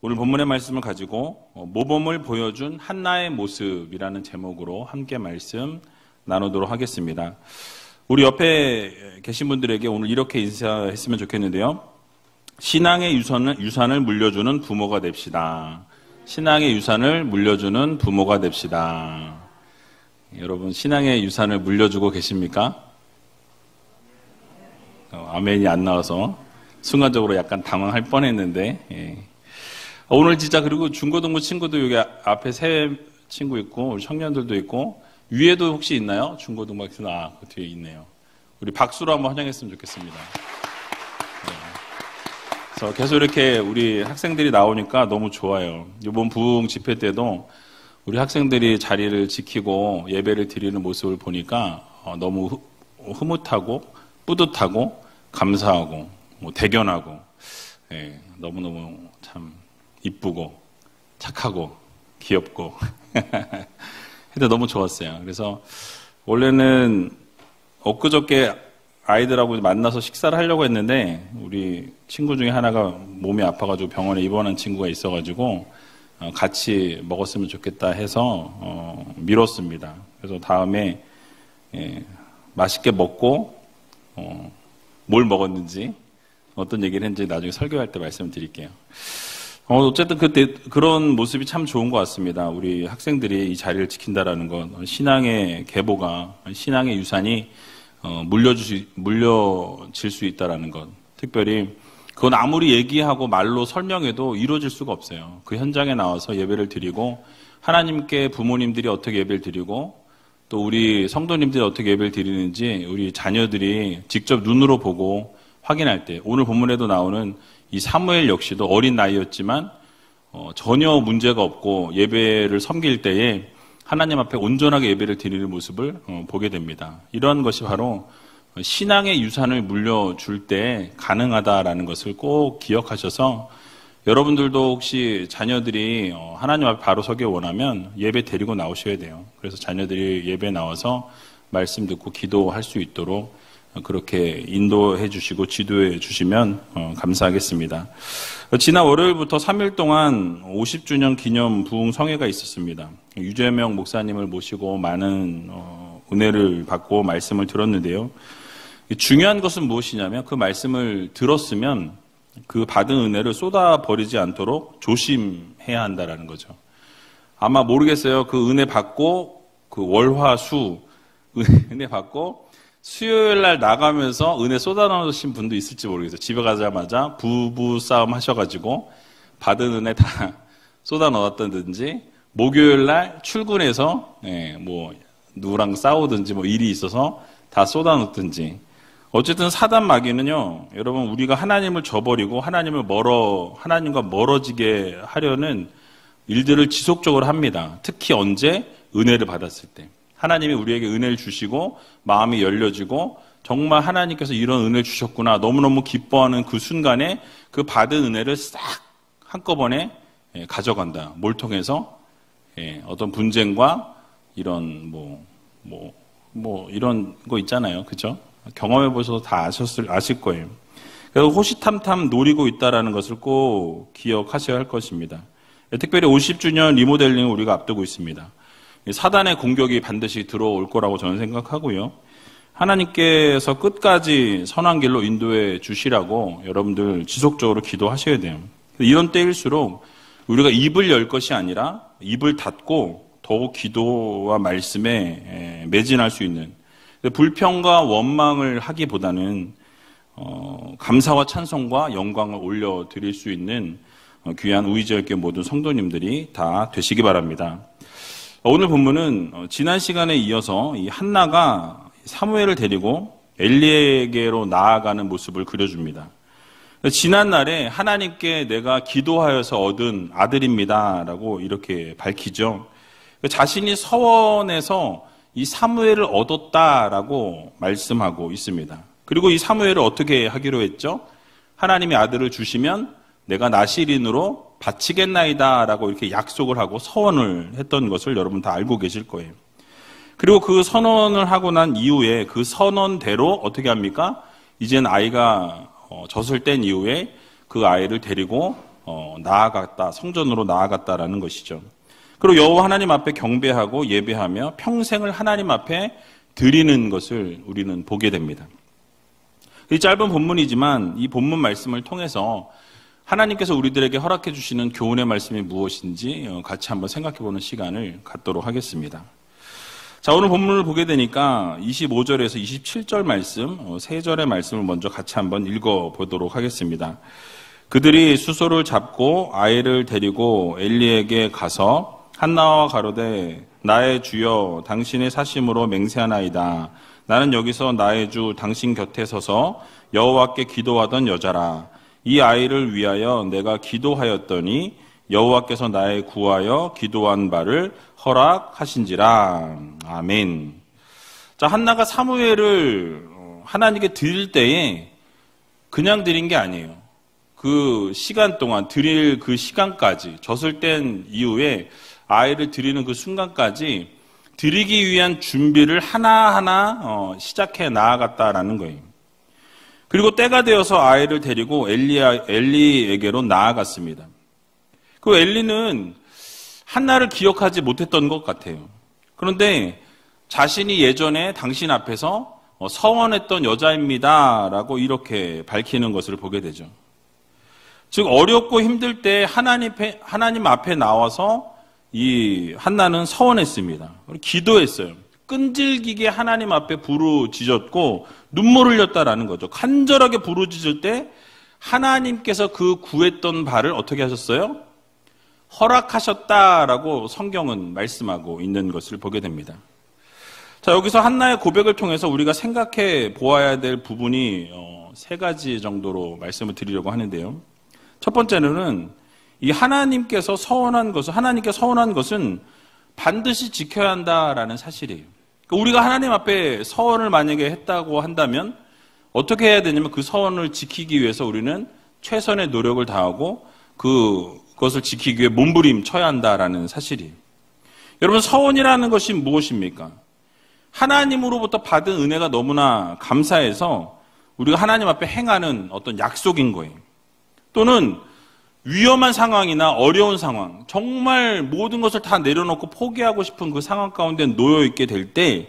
오늘 본문의 말씀을 가지고 모범을 보여준 한나의 모습이라는 제목으로 함께 말씀 나누도록 하겠습니다. 우리 옆에 계신 분들에게 오늘 이렇게 인사했으면 좋겠는데요. 신앙의 유산을 물려주는 부모가 됩시다. 신앙의 유산을 물려주는 부모가 됩시다. 여러분, 신앙의 유산을 물려주고 계십니까? 아멘이 안 나와서 순간적으로 약간 당황할 뻔했는데, 예. 오늘 진짜 그리고 중고등부 친구도 여기 앞에 세 친구 있고 우리 청년들도 있고 위에도 혹시 있나요? 중고등부 학생 그 뒤에 있네요. 우리 박수로 한번 환영했으면 좋겠습니다. 네. 그래서 계속 이렇게 우리 학생들이 나오니까 너무 좋아요. 이번 부흥 집회 때도 우리 학생들이 자리를 지키고 예배를 드리는 모습을 보니까 너무 흐뭇하고 뿌듯하고 감사하고 대견하고, 예, 너무너무 참 이쁘고 착하고 귀엽고 근데 너무 좋았어요. 그래서 원래는 엊그저께 아이들하고 만나서 식사를 하려고 했는데 우리 친구 중에 하나가 몸이 아파가지고 병원에 입원한 친구가 있어가지고 같이 먹었으면 좋겠다 해서 미뤘습니다. 그래서 다음에 맛있게 먹고 뭘 먹었는지 어떤 얘기를 했는지 나중에 설교할 때 말씀드릴게요. 어쨌든 그때 그런 모습이 참 좋은 것 같습니다. 우리 학생들이 이 자리를 지킨다라는 건 신앙의 계보가, 신앙의 유산이 물려질 수 있다라는 것. 특별히 그건 아무리 얘기하고 말로 설명해도 이루어질 수가 없어요. 그 현장에 나와서 예배를 드리고 하나님께 부모님들이 어떻게 예배를 드리고 또 우리 성도님들이 어떻게 예배를 드리는지 우리 자녀들이 직접 눈으로 보고 확인할 때, 오늘 본문에도 나오는 이 사무엘 역시도 어린 나이였지만 전혀 문제가 없고 예배를 섬길 때에 하나님 앞에 온전하게 예배를 드리는 모습을 보게 됩니다. 이런 것이 바로 신앙의 유산을 물려줄 때 가능하다라는 것을 꼭 기억하셔서 여러분들도 혹시 자녀들이 하나님 앞에 바로 서길 원하면 예배 데리고 나오셔야 돼요. 그래서 자녀들이 예배 나와서 말씀 듣고 기도할 수 있도록 그렇게 인도해 주시고 지도해 주시면 감사하겠습니다. 지난 월요일부터 3일 동안 50주년 기념 부흥 성회가 있었습니다. 유재명 목사님을 모시고 많은 은혜를 받고 말씀을 들었는데요. 중요한 것은 무엇이냐면 그 말씀을 들었으면 그 받은 은혜를 쏟아버리지 않도록 조심해야 한다는 거죠. 아마 모르겠어요. 그 은혜 받고 그 월화수 은혜 받고 수요일 날 나가면서 은혜 쏟아넣으신 분도 있을지 모르겠어요. 집에 가자마자 부부싸움 하셔가지고 받은 은혜 다 쏟아넣었다든지, 목요일 날 출근해서 뭐 누구랑 싸우든지 뭐 일이 있어서 다 쏟아넣든지. 어쨌든 사단 마귀는요, 여러분, 우리가 하나님을 저버리고 하나님과 멀어지게 하려는 일들을 지속적으로 합니다. 특히 언제? 은혜를 받았을 때. 하나님이 우리에게 은혜를 주시고 마음이 열려지고 정말 하나님께서 이런 은혜를 주셨구나 너무너무 기뻐하는 그 순간에 그 받은 은혜를 싹 한꺼번에 가져간다. 뭘 통해서? 어떤 분쟁과 이런 이런 거 있잖아요. 그죠? 경험해 보셔서 다 아실 거예요. 그래서 호시탐탐 노리고 있다라는 것을 꼭 기억하셔야 할 것입니다. 특별히 50주년 리모델링을 우리가 앞두고 있습니다. 사단의 공격이 반드시 들어올 거라고 저는 생각하고요. 하나님께서 끝까지 선한 길로 인도해 주시라고 여러분들 지속적으로 기도하셔야 돼요. 이런 때일수록 우리가 입을 열 것이 아니라 입을 닫고 더욱 기도와 말씀에 매진할 수 있는, 불평과 원망을 하기보다는 감사와 찬송과 영광을 올려드릴 수 있는 귀한 우이지역교 모든 성도님들이 다 되시기 바랍니다. 오늘 본문은 지난 시간에 이어서 이 한나가 사무엘을 데리고 엘리에게로 나아가는 모습을 그려줍니다. 지난 날에 하나님께 내가 기도하여서 얻은 아들입니다 라고 이렇게 밝히죠. 자신이 서원에서 이 사무엘을 얻었다라고 말씀하고 있습니다. 그리고 이 사무엘을 어떻게 하기로 했죠? 하나님이 아들을 주시면 내가 나실인으로 바치겠나이다 라고 이렇게 약속을 하고 서원을 했던 것을 여러분 다 알고 계실 거예요. 그리고 그 선언을 하고 난 이후에 그 선언대로 어떻게 합니까? 이젠 아이가 젖을 뗀 이후에 그 아이를 데리고 나아갔다, 성전으로 나아갔다라는 것이죠. 그리고 여호와 하나님 앞에 경배하고 예배하며 평생을 하나님 앞에 드리는 것을 우리는 보게 됩니다. 이 짧은 본문이지만 이 본문 말씀을 통해서 하나님께서 우리들에게 허락해 주시는 교훈의 말씀이 무엇인지 같이 한번 생각해 보는 시간을 갖도록 하겠습니다. 자, 오늘 본문을 보게 되니까 25절에서 27절 말씀, 세 절의 말씀을 먼저 같이 한번 읽어 보도록 하겠습니다. 그들이 수소를 잡고 아이를 데리고 엘리에게 가서 한나와 가로되 나의 주여 당신의 사심으로 맹세하나이다. 나는 여기서 나의 주 당신 곁에 서서 여호와께 기도하던 여자라. 이 아이를 위하여 내가 기도하였더니 여호와께서 나의 구하여 기도한 바를 허락하신지라. 아멘. 자, 한나가 사무엘을 하나님께 드릴 때에 그냥 드린 게 아니에요. 그 시간 동안 드릴 그 시간까지 젖을 뗀 이후에 아이를 드리는 그 순간까지 드리기 위한 준비를 하나하나 시작해 나아갔다라는 거예요. 그리고 때가 되어서 아이를 데리고 엘리에게로 나아갔습니다. 그 엘리는 한나를 기억하지 못했던 것 같아요. 그런데 자신이 예전에 당신 앞에서 서원했던 여자입니다라고 이렇게 밝히는 것을 보게 되죠. 즉 어렵고 힘들 때 하나님 앞에 나와서 이 한나는 서원했습니다. 기도했어요. 끈질기게 하나님 앞에 부르짖었고 눈물을 흘렸다라는 거죠. 간절하게 부르짖을 때 하나님께서 그 구했던 바를 어떻게 하셨어요? 허락하셨다라고 성경은 말씀하고 있는 것을 보게 됩니다. 자, 여기서 한나의 고백을 통해서 우리가 생각해 보아야 될 부분이 세 가지 정도로 말씀을 드리려고 하는데요. 첫 번째는 이 하나님께 서원한 것은 반드시 지켜야 한다라는 사실이에요. 그러니까 우리가 하나님 앞에 서원을 만약에 했다고 한다면 어떻게 해야 되냐면 그 서원을 지키기 위해서 우리는 최선의 노력을 다하고 그것을 지키기 위해 몸부림쳐야 한다라는 사실이에요. 여러분, 서원이라는 것이 무엇입니까? 하나님으로부터 받은 은혜가 너무나 감사해서 우리가 하나님 앞에 행하는 어떤 약속인 거예요. 또는 위험한 상황이나 어려운 상황, 정말 모든 것을 다 내려놓고 포기하고 싶은 그 상황 가운데 놓여 있게 될 때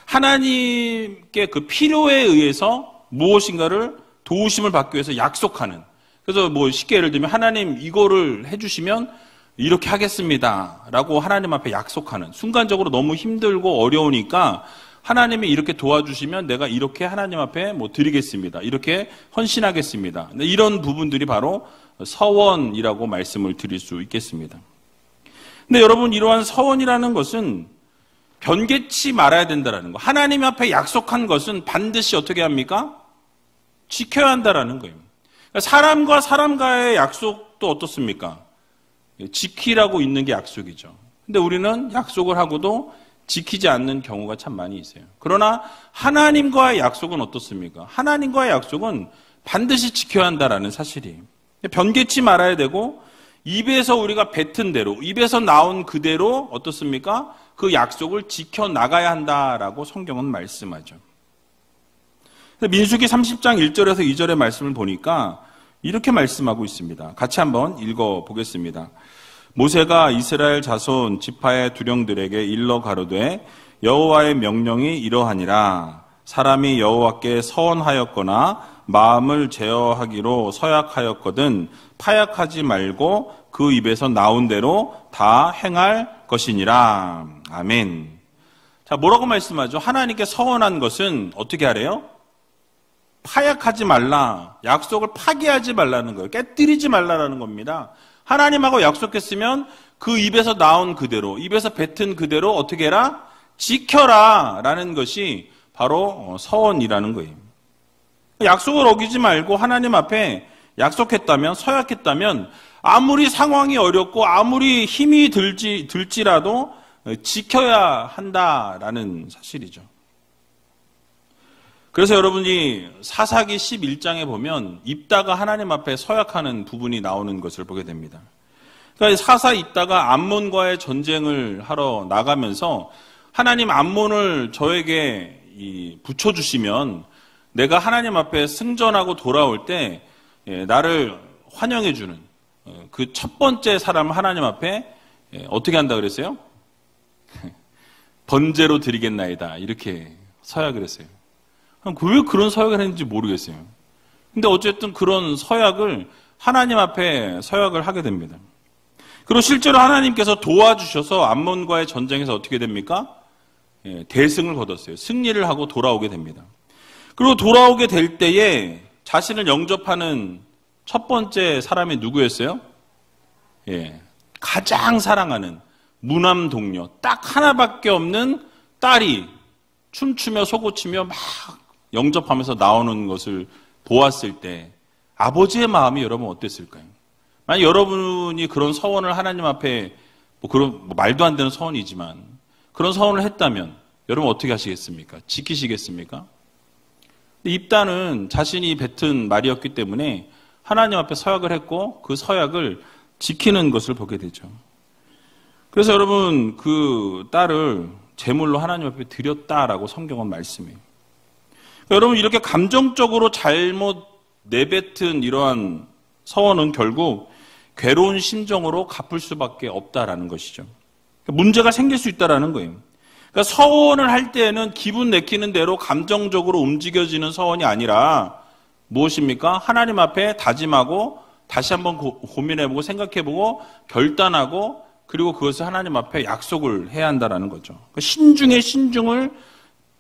하나님께 그 필요에 의해서 무엇인가를 도우심을 받기 위해서 약속하는, 그래서 뭐 쉽게 예를 들면 하나님 이거를 해주시면 이렇게 하겠습니다 라고 하나님 앞에 약속하는, 순간적으로 너무 힘들고 어려우니까 하나님이 이렇게 도와주시면 내가 이렇게 하나님 앞에 드리겠습니다, 이렇게 헌신하겠습니다. 이런 부분들이 바로 서원이라고 말씀을 드릴 수 있겠습니다. 근데 여러분, 이러한 서원이라는 것은 변개치 말아야 된다는 거. 하나님 앞에 약속한 것은 반드시 어떻게 합니까? 지켜야 한다는 거예요. 사람과 사람과의 약속도 어떻습니까? 지키라고 있는 게 약속이죠. 근데 우리는 약속을 하고도 지키지 않는 경우가 참 많이 있어요. 그러나 하나님과의 약속은 어떻습니까? 하나님과의 약속은 반드시 지켜야 한다는 사실이에요. 변개치 말아야 되고, 입에서 우리가 뱉은 대로, 입에서 나온 그대로 어떻습니까? 그 약속을 지켜나가야 한다라고 성경은 말씀하죠. 민수기 30장 1절에서 2절의 말씀을 보니까 이렇게 말씀하고 있습니다. 같이 한번 읽어보겠습니다. 모세가 이스라엘 자손 지파의 두령들에게 일러 가로되 여호와의 명령이 이러하니라. 사람이 여호와께 서원하였거나 마음을 제어하기로 서약하였거든 파약하지 말고 그 입에서 나온 대로 다 행할 것이니라. 아멘. 자, 뭐라고 말씀하죠? 하나님께 서원한 것은 어떻게 하래요? 파약하지 말라. 약속을 파기하지 말라는 거예요. 깨뜨리지 말라라는 겁니다. 하나님하고 약속했으면 그 입에서 나온 그대로, 입에서 뱉은 그대로 어떻게 해라? 지켜라 라는 것이 바로 서원이라는 거예요. 약속을 어기지 말고 하나님 앞에 약속했다면, 서약했다면 아무리 상황이 어렵고 아무리 힘이 들지라도 지켜야 한다라는 사실이죠. 그래서 여러분이 사사기 11장에 보면 입다가 하나님 앞에 서약하는 부분이 나오는 것을 보게 됩니다. 그러니까 사사 입다가 암몬과의 전쟁을 하러 나가면서 하나님, 암몬을 저에게 붙여주시면 내가 하나님 앞에 승전하고 돌아올 때 나를 환영해주는, 그 첫 번째 사람을 하나님 앞에 어떻게 한다 그랬어요? 번제로 드리겠나이다. 이렇게 서약을 했어요. 왜 그런 서약을 했는지 모르겠어요. 근데 어쨌든 그런 서약을 하나님 앞에 서약을 하게 됩니다. 그리고 실제로 하나님께서 도와주셔서 암몬과의 전쟁에서 어떻게 됩니까? 대승을 거뒀어요. 승리를 하고 돌아오게 됩니다. 그리고 돌아오게 될 때에 자신을 영접하는 첫 번째 사람이 누구였어요? 가장 사랑하는 무남 동료, 딱 하나밖에 없는 딸이 춤추며 소고치며 막 영접하면서 나오는 것을 보았을 때 아버지의 마음이 여러분 어땠을까요? 만약 여러분이 그런 서원을 하나님 앞에 그런 말도 안 되는 서원이지만 그런 서원을 했다면 여러분 어떻게 하시겠습니까? 지키시겠습니까? 입다는 자신이 뱉은 말이었기 때문에 하나님 앞에 서약을 했고 그 서약을 지키는 것을 보게 되죠. 그래서 여러분 그 딸을 제물로 하나님 앞에 드렸다라고 성경은 말씀해요. 여러분 이렇게 감정적으로 잘못 내뱉은 이러한 서원은 결국 괴로운 심정으로 갚을 수밖에 없다라는 것이죠. 문제가 생길 수 있다라는 거예요. 그러니까 서원을 할 때에는 기분 내키는 대로 감정적으로 움직여지는 서원이 아니라 무엇입니까? 하나님 앞에 다짐하고 다시 한번 고민해보고 생각해보고 결단하고 그리고 그것을 하나님 앞에 약속을 해야 한다라는 거죠. 신중의 신중을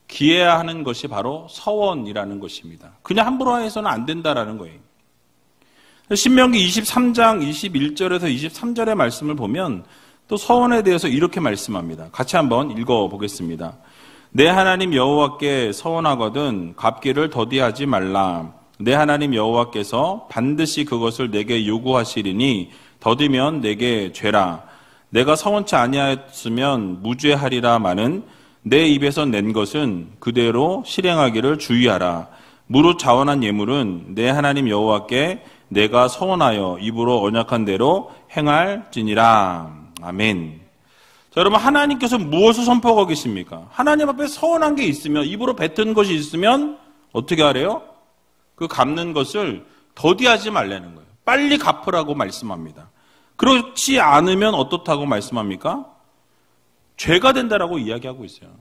기해야 하는 것이 바로 서원이라는 것입니다. 그냥 함부로 해서는 안 된다라는 거예요. 신명기 23장 21절에서 23절의 말씀을 보면 또 서원에 대해서 이렇게 말씀합니다. 같이 한번 읽어보겠습니다. 내 하나님 여호와께 서원하거든 갚기를 더디하지 말라. 내 하나님 여호와께서 반드시 그것을 내게 요구하시리니 더디면 내게 죄라. 내가 서원치 아니하였으면 무죄하리라마는 내 입에서 낸 것은 그대로 실행하기를 주의하라. 무릇 자원한 예물은 내 하나님 여호와께 내가 서원하여 입으로 언약한 대로 행할지니라. 아멘. 자, 여러분 하나님께서 무엇을 선포하고 계십니까? 하나님 앞에 서원한 게 있으면 입으로 뱉은 것이 있으면 어떻게 하래요? 그 갚는 것을 더디하지 말라는 거예요. 빨리 갚으라고 말씀합니다. 그렇지 않으면 어떻다고 말씀합니까? 죄가 된다라고 이야기하고 있어요.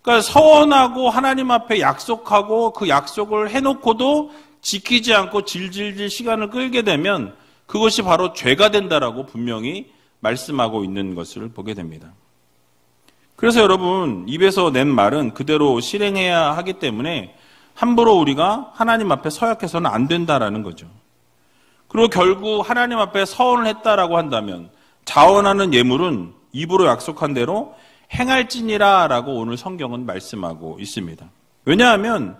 그러니까 서원하고 하나님 앞에 약속하고 그 약속을 해놓고도 지키지 않고 질질질 시간을 끌게 되면 그것이 바로 죄가 된다라고 분명히 말씀하고 있는 것을 보게 됩니다. 그래서 여러분 입에서 낸 말은 그대로 실행해야 하기 때문에 함부로 우리가 하나님 앞에 서약해서는 안 된다라는 거죠. 그리고 결국 하나님 앞에 서원을 했다라고 한다면 자원하는 예물은 입으로 약속한 대로 행할지니라 라고 오늘 성경은 말씀하고 있습니다. 왜냐하면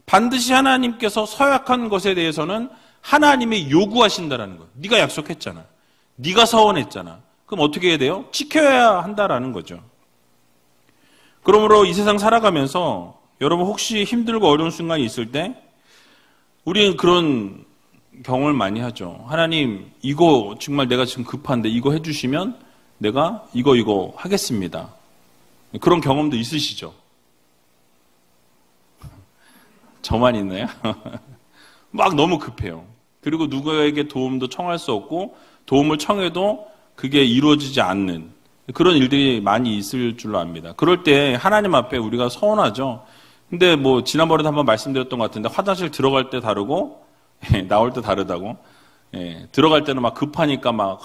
반드시 하나님께서 서약한 것에 대해서는 하나님이 요구하신다라는 거예요. 네가 약속했잖아. 네가 서원했잖아. 그럼 어떻게 해야 돼요? 지켜야 한다라는 거죠. 그러므로 이 세상 살아가면서 여러분 혹시 힘들고 어려운 순간이 있을 때 우리는 그런 경험을 많이 하죠. 하나님 이거 정말 내가 지금 급한데 이거 해주시면 내가 이거 하겠습니다. 그런 경험도 있으시죠? 저만 있나요? 막 너무 급해요. 그리고 누구에게 도움도 청할 수 없고 도움을 청해도 그게 이루어지지 않는 그런 일들이 많이 있을 줄로 압니다. 그럴 때 하나님 앞에 우리가 서원하죠. 근데 뭐 지난번에도 한번 말씀드렸던 것 같은데 화장실 들어갈 때 다르고 나올 때 다르다고. 들어갈 때는 막 급하니까 막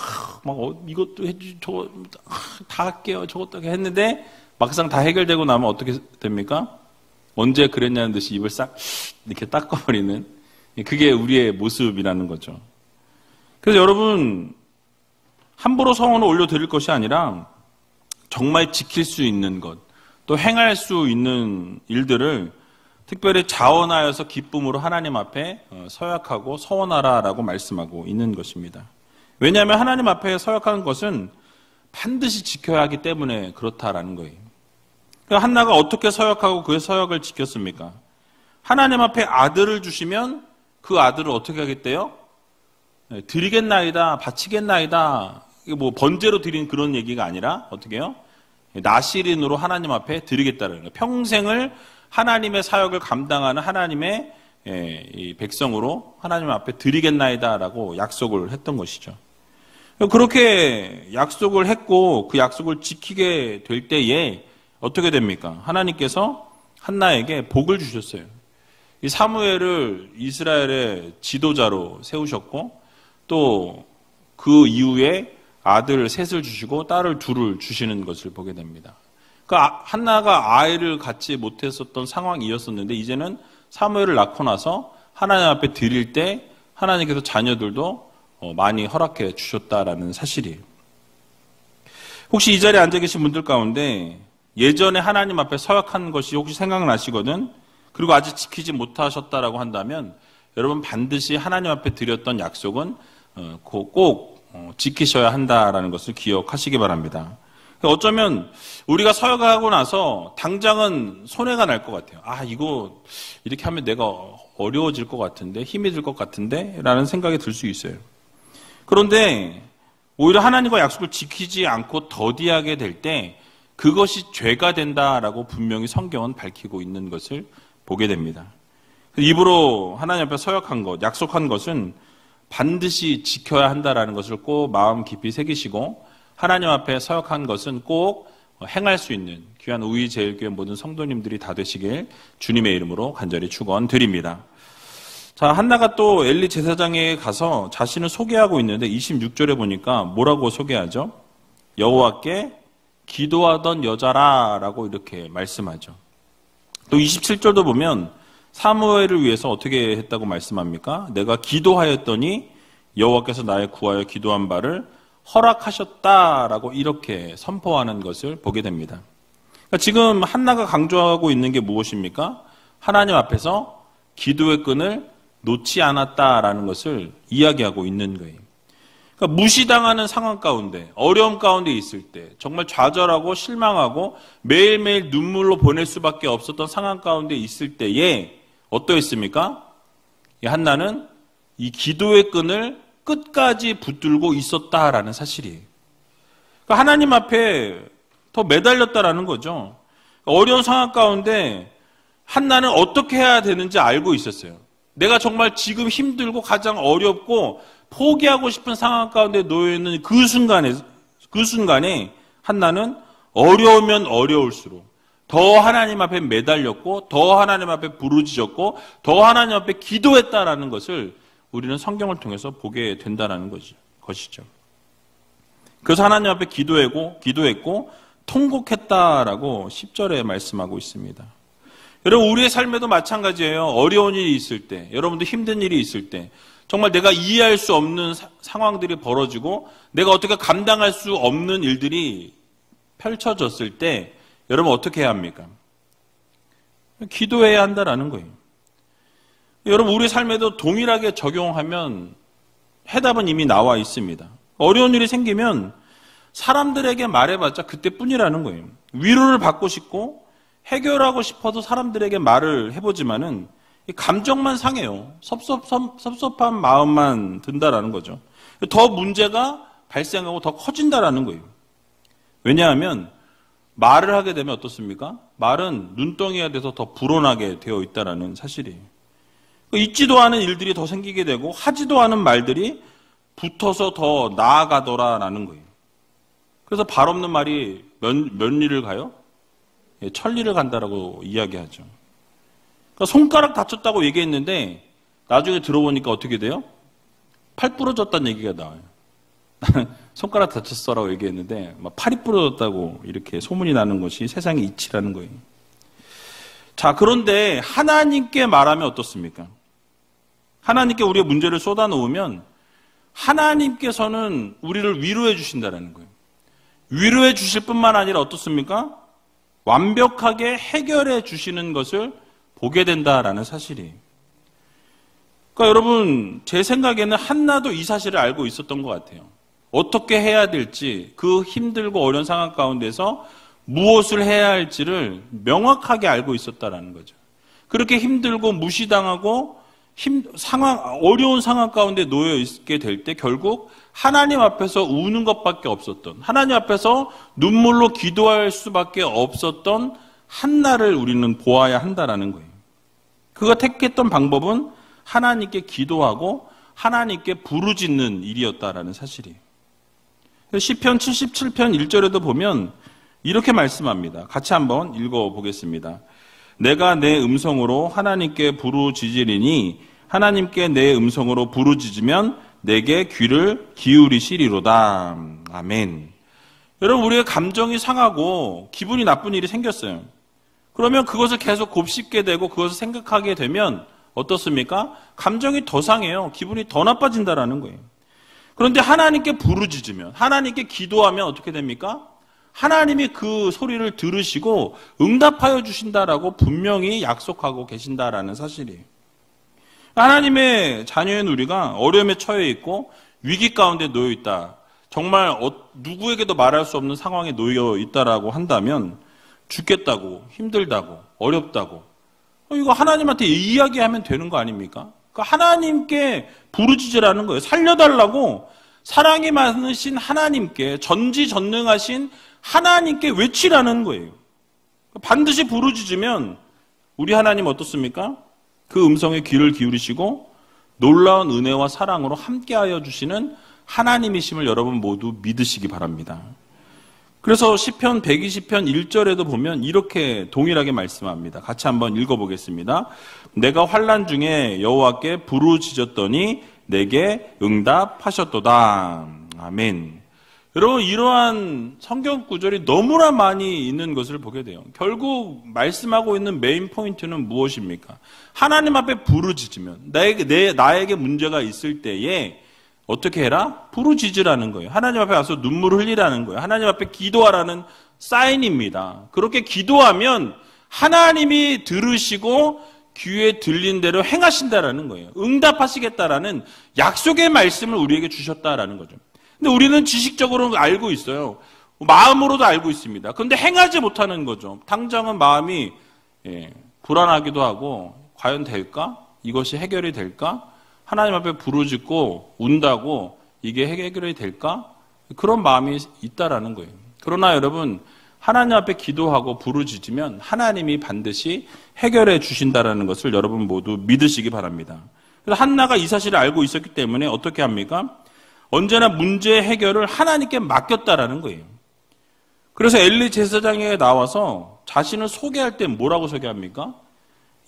이것도 해주 저거 다 할게요. 저것도 했는데 막상 다 해결되고 나면 어떻게 됩니까? 언제 그랬냐는 듯이 입을 싹 이렇게 닦아버리는 그게 우리의 모습이라는 거죠. 그래서 여러분 함부로 서원을 올려드릴 것이 아니라 정말 지킬 수 있는 것, 또 행할 수 있는 일들을 특별히 자원하여서 기쁨으로 하나님 앞에 서약하고 서원하라라고 말씀하고 있는 것입니다. 왜냐하면 하나님 앞에 서약하는 것은 반드시 지켜야 하기 때문에 그렇다라는 거예요. 그러니까 한나가 어떻게 서약하고 그 서약을 지켰습니까? 하나님 앞에 아들을 주시면 그 아들을 어떻게 하겠대요? 드리겠나이다, 바치겠나이다. 이게 뭐 번제로 드린 그런 얘기가 아니라 어떻게 해요? 나시린으로 하나님 앞에 드리겠다는 거예요. 평생을 하나님의 사역을 감당하는 하나님의 이 백성으로 하나님 앞에 드리겠나이다라고 약속을 했던 것이죠. 그렇게 약속을 했고 그 약속을 지키게 될 때에 어떻게 됩니까? 하나님께서 한나에게 복을 주셨어요. 이 사무엘을 이스라엘의 지도자로 세우셨고 또 그 이후에 아들 셋을 주시고 딸을 둘을 주시는 것을 보게 됩니다. 한나가 아이를 갖지 못했었던 상황이었었는데 이제는 사무엘을 낳고 나서 하나님 앞에 드릴 때 하나님께서 자녀들도 많이 허락해 주셨다라는 사실이에요. 혹시 이 자리에 앉아 계신 분들 가운데 예전에 하나님 앞에 서약한 것이 혹시 생각나시거든? 그리고 아직 지키지 못하셨다라고 한다면 여러분 반드시 하나님 앞에 드렸던 약속은 꼭 지키셔야 한다라는 것을 기억하시기 바랍니다. 어쩌면 우리가 서약하고 나서 당장은 손해가 날 것 같아요. 이거 이렇게 하면 내가 어려워질 것 같은데, 힘이 들 것 같은데 라는 생각이 들 수 있어요. 그런데 오히려 하나님과 약속을 지키지 않고 더디하게 될 때 그것이 죄가 된다라고 분명히 성경은 밝히고 있는 것을 보게 됩니다. 입으로 하나님 앞에 서약한 것, 약속한 것은 반드시 지켜야 한다라는 것을 꼭 마음 깊이 새기시고 하나님 앞에 서약한 것은 꼭 행할 수 있는 귀한 우리제일교회 모든 성도님들이 다 되시길 주님의 이름으로 간절히 축원드립니다. 자, 한나가 또 엘리 제사장에 가서 자신을 소개하고 있는데 26절에 보니까 뭐라고 소개하죠? 여호와께 기도하던 여자라라고 이렇게 말씀하죠. 또 27절도 보면 사무엘을 위해서 어떻게 했다고 말씀합니까? 내가 기도하였더니 여호와께서 나의 구하여 기도한 바를 허락하셨다라고 이렇게 선포하는 것을 보게 됩니다. 그러니까 지금 한나가 강조하고 있는 게 무엇입니까? 하나님 앞에서 기도의 끈을 놓지 않았다라는 것을 이야기하고 있는 거예요. 그러니까 무시당하는 상황 가운데, 어려움 가운데 있을 때, 정말 좌절하고 실망하고 매일매일 눈물로 보낼 수밖에 없었던 상황 가운데 있을 때에 어떠했습니까? 이 한나는 이 기도의 끈을 끝까지 붙들고 있었다라는 사실이에요. 그러니까 하나님 앞에 더 매달렸다라는 거죠. 어려운 상황 가운데 한나는 어떻게 해야 되는지 알고 있었어요. 내가 정말 지금 힘들고 가장 어렵고 포기하고 싶은 상황 가운데 놓여 있는 그 순간에 한나는 어려우면 어려울수록 더 하나님 앞에 매달렸고 더 하나님 앞에 부르짖었고 더 하나님 앞에 기도했다라는 것을 우리는 성경을 통해서 보게 된다는 것이죠. 그래서 하나님 앞에 기도했고 통곡했다라고 10절에 말씀하고 있습니다. 여러분 우리의 삶에도 마찬가지예요. 어려운 일이 있을 때, 여러분도 힘든 일이 있을 때 정말 내가 이해할 수 없는 상황들이 벌어지고 내가 어떻게 감당할 수 없는 일들이 펼쳐졌을 때 여러분 어떻게 해야 합니까? 기도해야 한다라는 거예요. 여러분 우리 삶에도 동일하게 적용하면 해답은 이미 나와 있습니다. 어려운 일이 생기면 사람들에게 말해봤자 그때뿐이라는 거예요. 위로를 받고 싶고 해결하고 싶어도 사람들에게 말을 해보지만은 감정만 상해요. 섭섭한 마음만 든다라는 거죠. 더 문제가 발생하고 더 커진다라는 거예요. 왜냐하면 말을 하게 되면 어떻습니까? 말은 눈덩이가 돼서 더 불어나게 되어 있다라는 사실이에요. 있지도 않은 일들이 더 생기게 되고 하지도 않은 말들이 붙어서 더 나아가더라라는 거예요. 그래서 발 없는 말이 몇 리를 가요? 천리를 간다라고 이야기하죠. 그러니까 손가락 다쳤다고 얘기했는데 나중에 들어보니까 어떻게 돼요? 팔 부러졌다는 얘기가 나와요. 손가락 다쳤어라고 얘기했는데 막 팔이 부러졌다고 이렇게 소문이 나는 것이 세상의 이치라는 거예요. 자, 그런데 하나님께 말하면 어떻습니까? 하나님께 우리의 문제를 쏟아놓으면 하나님께서는 우리를 위로해 주신다는 거예요. 위로해 주실 뿐만 아니라 어떻습니까? 완벽하게 해결해 주시는 것을 보게 된다라는 사실이에요. 그러니까 여러분 제 생각에는 한나도 이 사실을 알고 있었던 것 같아요. 어떻게 해야 될지 그 힘들고 어려운 상황 가운데서 무엇을 해야 할지를 명확하게 알고 있었다라는 거죠. 그렇게 힘들고 무시당하고 어려운 상황 가운데 놓여 있게 될 때 결국 하나님 앞에서 우는 것밖에 없었던, 하나님 앞에서 눈물로 기도할 수밖에 없었던 한나를 우리는 보아야 한다라는 거예요. 그가 택했던 방법은 하나님께 기도하고 하나님께 부르짖는 일이었다라는 사실이에요. 시편 77편 1절에도 보면 이렇게 말씀합니다. 같이 한번 읽어보겠습니다. 내가 내 음성으로 하나님께 부르짖으리니 하나님께 내 음성으로 부르짖으면 내게 귀를 기울이시리로다. 아멘. 여러분, 우리의 감정이 상하고 기분이 나쁜 일이 생겼어요. 그러면 그것을 계속 곱씹게 되고 그것을 생각하게 되면 어떻습니까? 감정이 더 상해요. 기분이 더 나빠진다라는 거예요. 그런데 하나님께 부르짖으면, 하나님께 기도하면 어떻게 됩니까? 하나님이 그 소리를 들으시고 응답하여 주신다라고 분명히 약속하고 계신다라는 사실이에요. 하나님의 자녀인 우리가 어려움에 처해 있고 위기 가운데 놓여 있다. 정말 누구에게도 말할 수 없는 상황에 놓여 있다라고 한다면 죽겠다고, 힘들다고, 어렵다고 이거 하나님한테 이야기하면 되는 거 아닙니까? 그러니까 하나님께 부르짖으라는 거예요. 살려달라고 사랑이 많으신 하나님께, 전지전능하신 하나님께 외치라는 거예요. 반드시 부르짖으면 우리 하나님 어떻습니까? 그 음성에 귀를 기울이시고 놀라운 은혜와 사랑으로 함께하여 주시는 하나님이심을 여러분 모두 믿으시기 바랍니다. 그래서 시편 120편 1절에도 보면 이렇게 동일하게 말씀합니다. 같이 한번 읽어보겠습니다. 내가 환난 중에 여호와께 부르짖었더니 내게 응답하셨도다. 아멘. 여러분, 이러한 성경 구절이 너무나 많이 있는 것을 보게 돼요. 결국 말씀하고 있는 메인 포인트는 무엇입니까? 하나님 앞에 부르짖으면, 나에게 문제가 있을 때에 어떻게 해라? 부르짖으라는 거예요. 하나님 앞에 가서 눈물을 흘리라는 거예요. 하나님 앞에 기도하라는 사인입니다. 그렇게 기도하면 하나님이 들으시고 귀에 들린 대로 행하신다라는 거예요. 응답하시겠다라는 약속의 말씀을 우리에게 주셨다라는 거죠. 근데 우리는 지식적으로는 알고 있어요. 마음으로도 알고 있습니다. 그런데 행하지 못하는 거죠. 당장은 마음이 불안하기도 하고 과연 될까? 이것이 해결이 될까? 하나님 앞에 부르짖고 운다고 이게 해결이 될까? 그런 마음이 있다라는 거예요. 그러나 여러분, 하나님 앞에 기도하고 부르짖으면 하나님이 반드시 해결해 주신다라는 것을 여러분 모두 믿으시기 바랍니다. 그래서 한나가 이 사실을 알고 있었기 때문에 어떻게 합니까? 언제나 문제 해결을 하나님께 맡겼다라는 거예요. 그래서 엘리 제사장에게 나와서 자신을 소개할 때 뭐라고 소개합니까?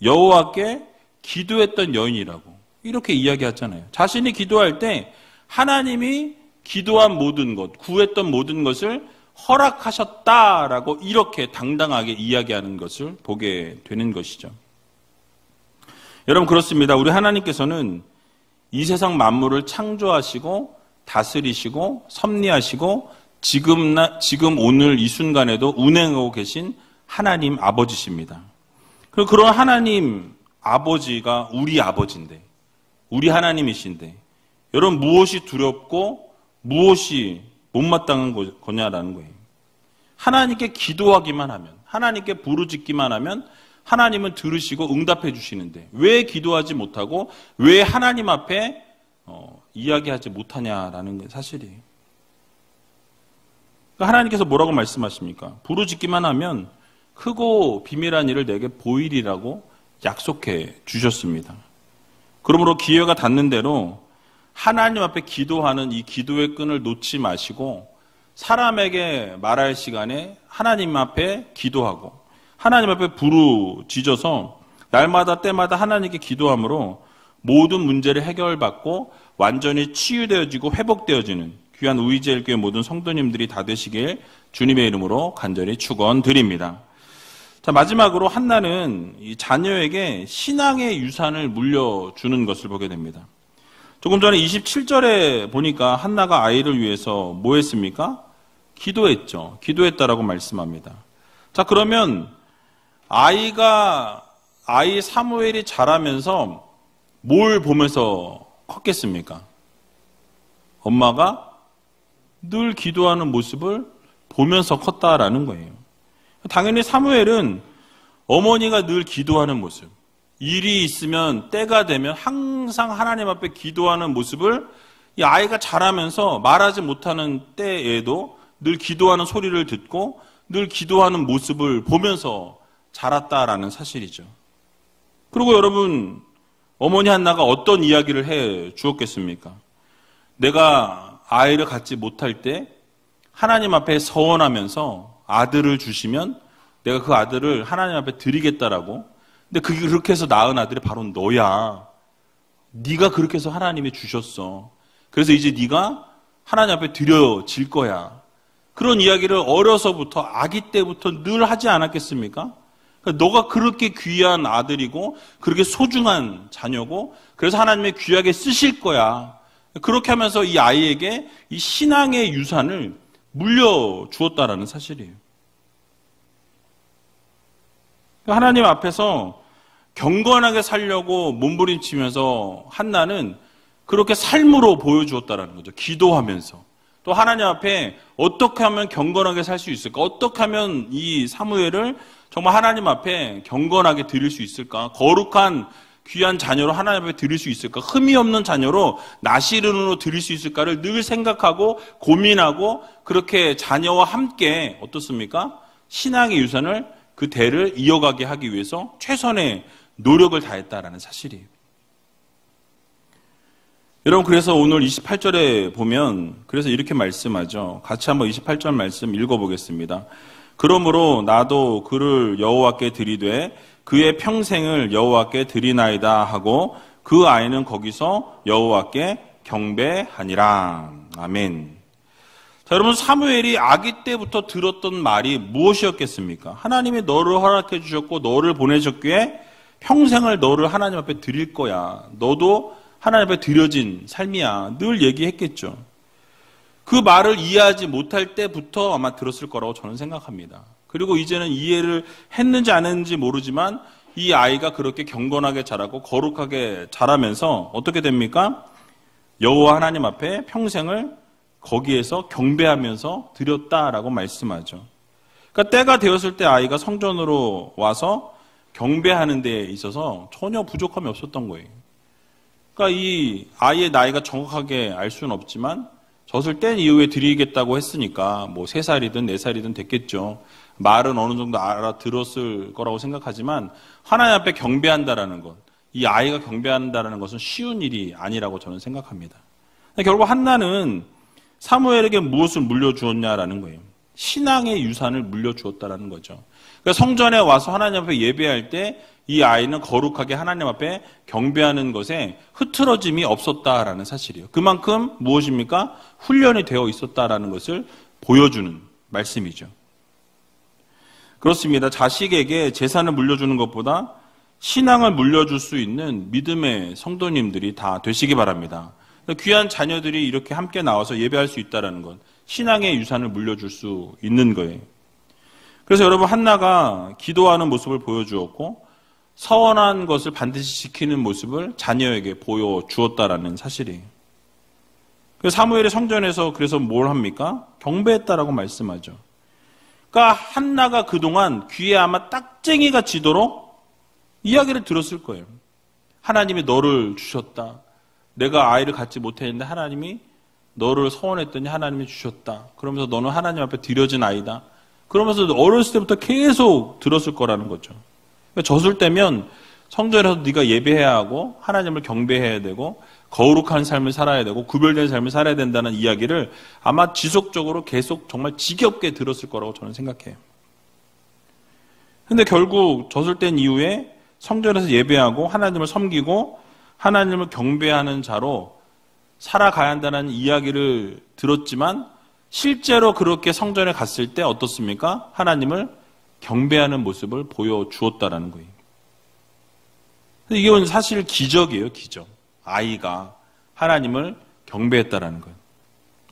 여호와께 기도했던 여인이라고 이렇게 이야기하잖아요. 자신이 기도할 때 하나님이 기도한 모든 것, 구했던 모든 것을 허락하셨다라고 이렇게 당당하게 이야기하는 것을 보게 되는 것이죠. 여러분, 그렇습니다. 우리 하나님께서는 이 세상 만물을 창조하시고 다스리시고 섭리하시고 지금 오늘 이 순간에도 운행하고 계신 하나님 아버지십니다. 그런 하나님 아버지가 우리 아버지인데, 우리 하나님이신데, 여러분 무엇이 두렵고 무엇이 못마땅한 거냐라는 거예요. 하나님께 기도하기만 하면, 하나님께 부르짖기만 하면 하나님은 들으시고 응답해 주시는데 왜 기도하지 못하고 왜 하나님 앞에 이야기하지 못하냐라는 게 사실이에요. 그러니까 하나님께서 뭐라고 말씀하십니까? 부르짖기만 하면 크고 비밀한 일을 내게 보이리라고 약속해 주셨습니다. 그러므로 기회가 닿는 대로 하나님 앞에 기도하는 이 기도의 끈을 놓지 마시고 사람에게 말할 시간에 하나님 앞에 기도하고 하나님 앞에 부르짖어서 날마다 때마다 하나님께 기도함으로 모든 문제를 해결받고 완전히 치유되어지고 회복되어지는 귀한 우이제일교회 모든 성도님들이 다 되시길 주님의 이름으로 간절히 축원드립니다. 자, 마지막으로 한나는 이 자녀에게 신앙의 유산을 물려주는 것을 보게 됩니다. 조금 전에 27절에 보니까 한나가 아이를 위해서 뭐 했습니까? 기도했죠. 기도했다라고 말씀합니다. 자, 그러면 아이 사무엘이 자라면서 뭘 보면서 컸겠습니까? 엄마가 늘 기도하는 모습을 보면서 컸다라는 거예요. 당연히 사무엘은 어머니가 늘 기도하는 모습, 일이 있으면 때가 되면 항상 하나님 앞에 기도하는 모습을 이 아이가 자라면서 말하지 못하는 때에도 늘 기도하는 소리를 듣고 늘 기도하는 모습을 보면서 자랐다라는 사실이죠. 그리고 여러분, 어머니 한나가 어떤 이야기를 해 주었겠습니까? 내가 아이를 갖지 못할 때 하나님 앞에 서원하면서 아들을 주시면 내가 그 아들을 하나님 앞에 드리겠다라고. 근데 그게 그렇게 해서 낳은 아들이 바로 너야. 네가 그렇게 해서 하나님이 주셨어. 그래서 이제 네가 하나님 앞에 드려질 거야. 그런 이야기를 어려서부터 아기 때부터 늘 하지 않았겠습니까? 그러니까 너가 그렇게 귀한 아들이고 그렇게 소중한 자녀고 그래서 하나님의 귀하게 쓰실 거야. 그렇게 하면서 이 아이에게 이 신앙의 유산을 물려주었다라는 사실이에요. 하나님 앞에서 경건하게 살려고 몸부림치면서 한나는 그렇게 삶으로 보여주었다라는 거죠. 기도하면서. 또 하나님 앞에 어떻게 하면 경건하게 살 수 있을까? 어떻게 하면 이 사무엘을 정말 하나님 앞에 경건하게 드릴 수 있을까? 거룩한 귀한 자녀로 하나님 앞에 드릴 수 있을까? 흠이 없는 자녀로 나시른으로 드릴 수 있을까를 늘 생각하고 고민하고 그렇게 자녀와 함께 어떻습니까? 신앙의 유산을 그 대를 이어가게 하기 위해서 최선의 노력을 다했다라는 사실이에요. 여러분 그래서 오늘 28절에 보면 그래서 이렇게 말씀하죠. 같이 한번 28절 말씀 읽어보겠습니다. 그러므로 나도 그를 여호와께 드리되 그의 평생을 여호와께 드리나이다 하고 그 아이는 거기서 여호와께 경배하니라. 아멘. 자, 여러분 사무엘이 아기 때부터 들었던 말이 무엇이었겠습니까? 하나님이 너를 허락해 주셨고 너를 보내셨기에 평생을 너를 하나님 앞에 드릴 거야. 너도 하나님 앞에 드려진 삶이야. 늘 얘기했겠죠. 그 말을 이해하지 못할 때부터 아마 들었을 거라고 저는 생각합니다. 그리고 이제는 이해를 했는지 안 했는지 모르지만 이 아이가 그렇게 경건하게 자라고 거룩하게 자라면서 어떻게 됩니까? 여호와 하나님 앞에 평생을 거기에서 경배하면서 드렸다라고 말씀하죠. 그러니까 때가 되었을 때 아이가 성전으로 와서 경배하는 데 있어서 전혀 부족함이 없었던 거예요. 그러니까 이 아이의 나이가 정확하게 알 수는 없지만 젖을 뗀 이후에 드리겠다고 했으니까 뭐 3살이든 4살이든 됐겠죠. 말은 어느 정도 알아들었을 거라고 생각하지만 하나님 앞에 경배한다라는 것, 이 아이가 경배한다라는 것은 쉬운 일이 아니라고 저는 생각합니다. 결국 한나는 사무엘에게 무엇을 물려주었냐라는 거예요. 신앙의 유산을 물려주었다라는 거죠. 그러니까 성전에 와서 하나님 앞에 예배할 때 이 아이는 거룩하게 하나님 앞에 경배하는 것에 흐트러짐이 없었다라는 사실이에요. 그만큼 무엇입니까? 훈련이 되어 있었다라는 것을 보여주는 말씀이죠. 그렇습니다. 자식에게 재산을 물려주는 것보다 신앙을 물려줄 수 있는 믿음의 성도님들이 다 되시기 바랍니다. 귀한 자녀들이 이렇게 함께 나와서 예배할 수 있다는 것, 신앙의 유산을 물려줄 수 있는 거예요. 그래서 여러분 한나가 기도하는 모습을 보여주었고 서원한 것을 반드시 지키는 모습을 자녀에게 보여주었다라는 사실이에요. 사무엘의 성전에서 그래서 뭘 합니까? 경배했다라고 말씀하죠. 그러니까 한나가 그동안 귀에 아마 딱쟁이가 지도록 이야기를 들었을 거예요. 하나님이 너를 주셨다. 내가 아이를 갖지 못했는데 하나님이 너를 서원했더니 하나님이 주셨다. 그러면서 너는 하나님 앞에 드려진 아이다. 그러면서 어렸을 때부터 계속 들었을 거라는 거죠. 젖을 떼면 성전에서 네가 예배해야 하고 하나님을 경배해야 되고 거룩한 삶을 살아야 되고 구별된 삶을 살아야 된다는 이야기를 아마 지속적으로 계속 정말 지겹게 들었을 거라고 저는 생각해요. 근데 결국 젖을 뗀 이후에 성전에서 예배하고 하나님을 섬기고 하나님을 경배하는 자로 살아가야 한다는 이야기를 들었지만 실제로 그렇게 성전에 갔을 때 어떻습니까? 하나님을 경배하는 모습을 보여주었다라는 거예요. 이건 사실 기적이에요, 기적. 아이가 하나님을 경배했다라는 거예요.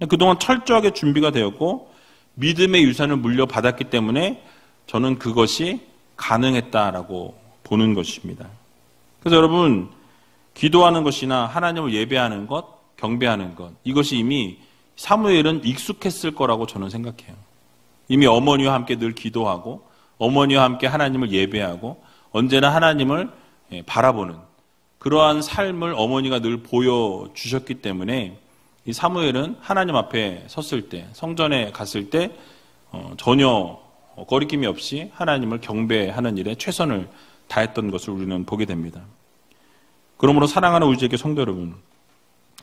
그동안 철저하게 준비가 되었고 믿음의 유산을 물려받았기 때문에 저는 그것이 가능했다라고 보는 것입니다. 그래서 여러분 기도하는 것이나 하나님을 예배하는 것, 경배하는 것 이것이 이미 사무엘은 익숙했을 거라고 저는 생각해요. 이미 어머니와 함께 늘 기도하고 어머니와 함께 하나님을 예배하고 언제나 하나님을 바라보는 그러한 삶을 어머니가 늘 보여주셨기 때문에 이 사무엘은 하나님 앞에 섰을 때 성전에 갔을 때 전혀 거리낌이 없이 하나님을 경배하는 일에 최선을 다했던 것을 우리는 보게 됩니다. 그러므로 사랑하는 우리 지역의 성도 여러분,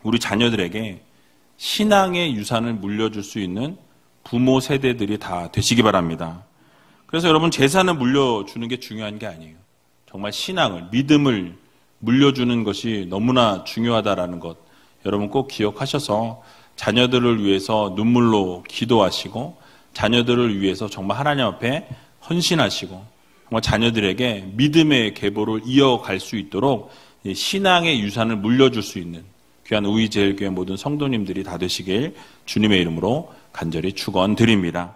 우리 자녀들에게 신앙의 유산을 물려줄 수 있는 부모 세대들이 다 되시기 바랍니다. 그래서 여러분 재산을 물려주는 게 중요한 게 아니에요. 정말 신앙을, 믿음을 물려주는 것이 너무나 중요하다라는 것 여러분 꼭 기억하셔서 자녀들을 위해서 눈물로 기도하시고 자녀들을 위해서 정말 하나님 앞에 헌신하시고 정말 자녀들에게 믿음의 계보를 이어갈 수 있도록 신앙의 유산을 물려줄 수 있는 귀한 우이제일교회 모든 성도님들이 다 되시길 주님의 이름으로 간절히 축원드립니다.